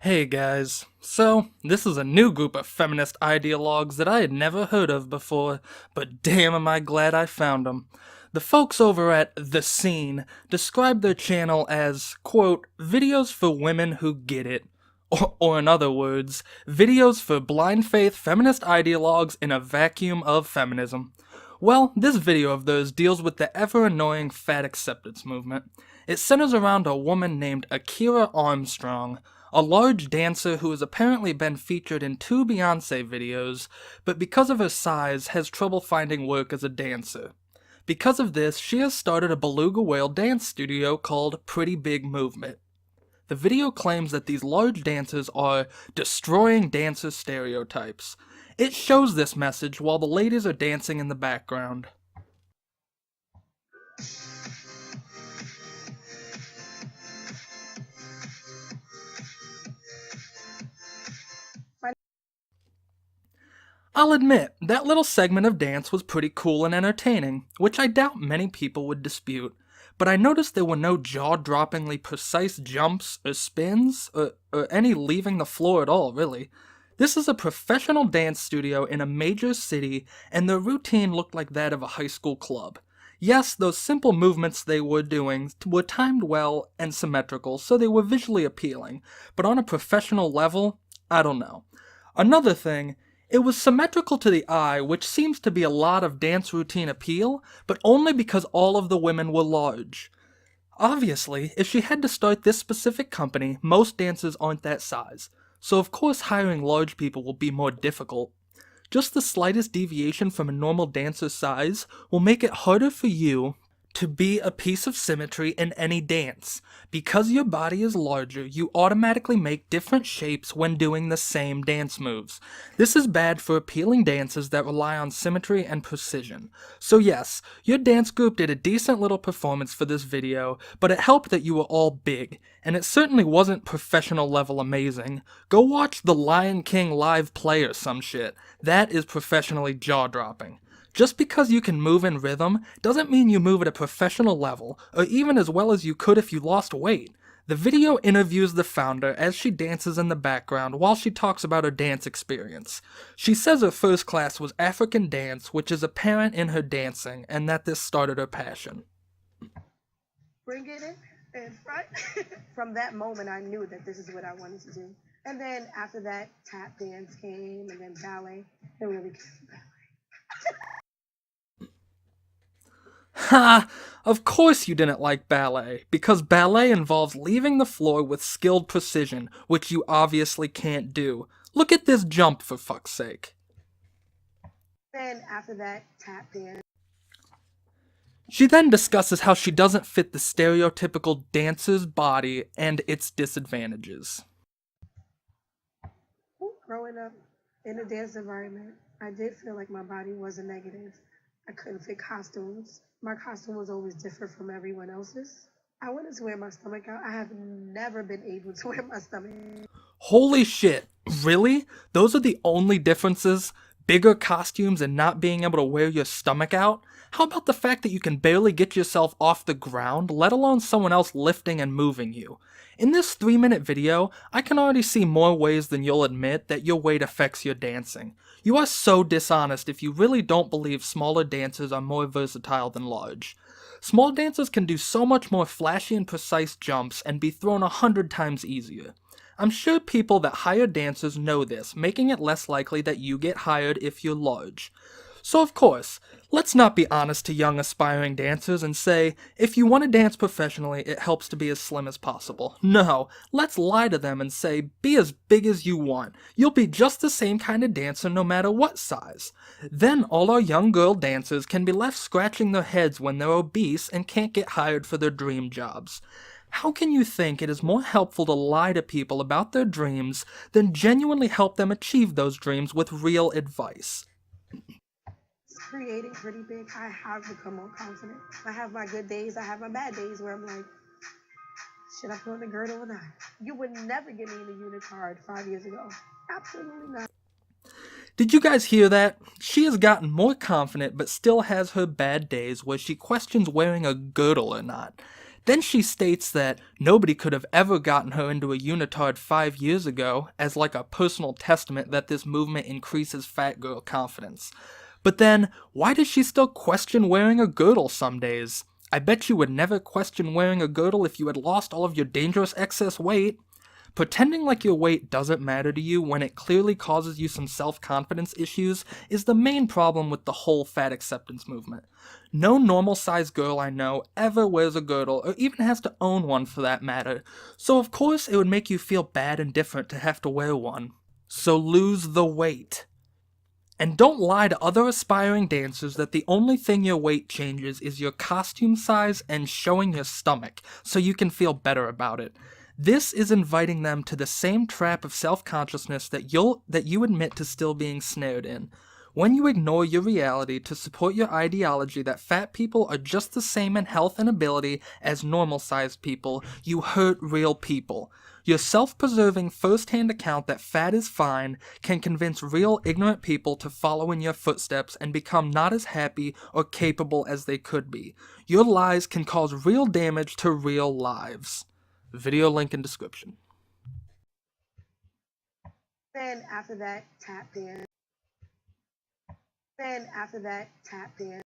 Hey guys, so this is a new group of feminist ideologues that I had never heard of before, but damn am I glad I found them. The folks over at The Scene describe their channel as, quote, videos for women who get it. Or in other words, videos for blind faith feminist ideologues in a vacuum of feminism. Well, this video of theirs deals with the ever-annoying fat acceptance movement. It centers around a woman named Akira Armstrong, a large dancer who has apparently been featured in 2 Beyoncé videos, but because of her size has trouble finding work as a dancer. Because of this, she has started a beluga whale dance studio called Pretty Big Movement. The video claims that these large dancers are destroying dancer stereotypes. It shows this message while the ladies are dancing in the background. I'll admit, that little segment of dance was pretty cool and entertaining, which I doubt many people would dispute, but I noticed there were no jaw-droppingly precise jumps or spins, or any leaving the floor at all, really. This is a professional dance studio in a major city, and their routine looked like that of a high school club. Yes, those simple movements they were doing were timed well and symmetrical, so they were visually appealing, but on a professional level, I don't know. Another thing, it was symmetrical to the eye, which seems to be a lot of dance routine appeal, but only because all of the women were large. Obviously, if she had to start this specific company, most dancers aren't that size, so of course hiring large people will be more difficult. Just the slightest deviation from a normal dancer's size will make it harder for you to be a piece of symmetry in any dance. Because your body is larger, you automatically make different shapes when doing the same dance moves. This is bad for appealing dances that rely on symmetry and precision. So yes, your dance group did a decent little performance for this video, but it helped that you were all big, and it certainly wasn't professional level amazing. Go watch The Lion King live play or some shit. That is professionally jaw-dropping. Just because you can move in rhythm doesn't mean you move at a professional level, or even as well as you could if you lost weight. The video interviews the founder as she dances in the background while she talks about her dance experience. She says her first class was African dance, which is apparent in her dancing, and that this started her passion. Bring it in front. From that moment, I knew that this is what I wanted to do. And then after that, tap dance came, and then ballet. It really came ballet. Ha! Of course you didn't like ballet, because ballet involves leaving the floor with skilled precision, which you obviously can't do. Look at this jump, for fuck's sake. Then after that, tap dance. She then discusses how she doesn't fit the stereotypical dancer's body and its disadvantages. Growing up in a dance environment, I did feel like my body was a negative. I couldn't fit costumes. My costume was always different from everyone else's. I wanted to wear my stomach out. I have never been able to wear my stomach. Holy shit, really? Those are the only differences? Bigger costumes and not being able to wear your stomach out? How about the fact that you can barely get yourself off the ground, let alone someone else lifting and moving you? In this 3-minute video, I can already see more ways than you'll admit that your weight affects your dancing. You are so dishonest if you really don't believe smaller dancers are more versatile than large. Small dancers can do so much more flashy and precise jumps and be thrown 100 times easier. I'm sure people that hire dancers know this, making it less likely that you get hired if you're large. So of course, let's not be honest to young aspiring dancers and say, if you want to dance professionally, it helps to be as slim as possible. No, let's lie to them and say, be as big as you want. You'll be just the same kind of dancer no matter what size. Then all our young girl dancers can be left scratching their heads when they're obese and can't get hired for their dream jobs. How can you think it is more helpful to lie to people about their dreams than genuinely help them achieve those dreams with real advice? Creating pretty big, I have become more confident. I have my good days, I have my bad days where I'm like, should I put on the girdle or not? You would never get me in a unitard 5 years ago. Absolutely not. Did you guys hear that? She has gotten more confident but still has her bad days where she questions wearing a girdle or not. Then she states that nobody could have ever gotten her into a unitard 5 years ago, as like a personal testament that this movement increases fat girl confidence. But then, why does she still question wearing a girdle some days? I bet you would never question wearing a girdle if you had lost all of your dangerous excess weight. Pretending like your weight doesn't matter to you when it clearly causes you some self-confidence issues is the main problem with the whole fat acceptance movement. No normal-sized girl I know ever wears a girdle or even has to own one for that matter, so of course it would make you feel bad and different to have to wear one. So lose the weight. And don't lie to other aspiring dancers that the only thing your weight changes is your costume size and showing your stomach, so you can feel better about it. This is inviting them to the same trap of self-consciousness that you admit to still being snared in. When you ignore your reality to support your ideology that fat people are just the same in health and ability as normal-sized people, you hurt real people. Your self-preserving first-hand account that fat is fine can convince real ignorant people to follow in your footsteps and become not as happy or capable as they could be. Your lies can cause real damage to real lives. Video link in description. Then after that, tap dance.